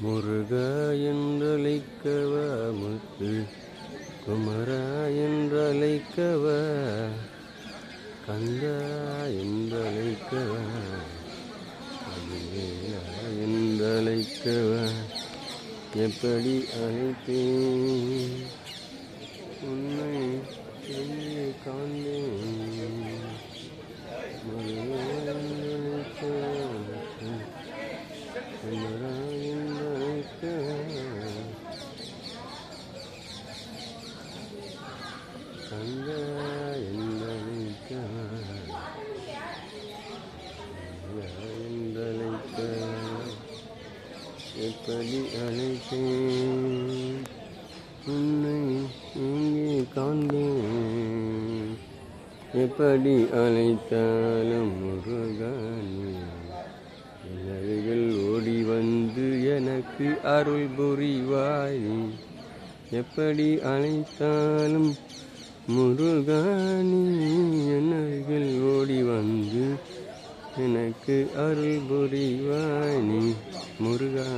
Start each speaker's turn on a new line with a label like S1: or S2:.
S1: முருகா என்றழைக்கவா முத்து குமரா என்றழைக்கவா கந்தா என்றழைக்கவா அதிவேலா என்றழைக்கவா எப்படி அழைப்பேன் உன்னை எங்கே காண்பேன் முருகா என்றழைக்கவா குமரா கந்தா என்றழைக்கவா எப்படி அழைப்பேன் உன்னை எங்கே காண்பேன் எப்படி அழைத்தாலும் முருகனே என் அருகில் ஓடி வந்து எனக்கு அருள் புரிவாய் நீ எப்படி அழைத்தாலும் முருகனே என் அருகில் ஓடி வந்து எனக்கு அருள் புரிவாய் நீ முருகா.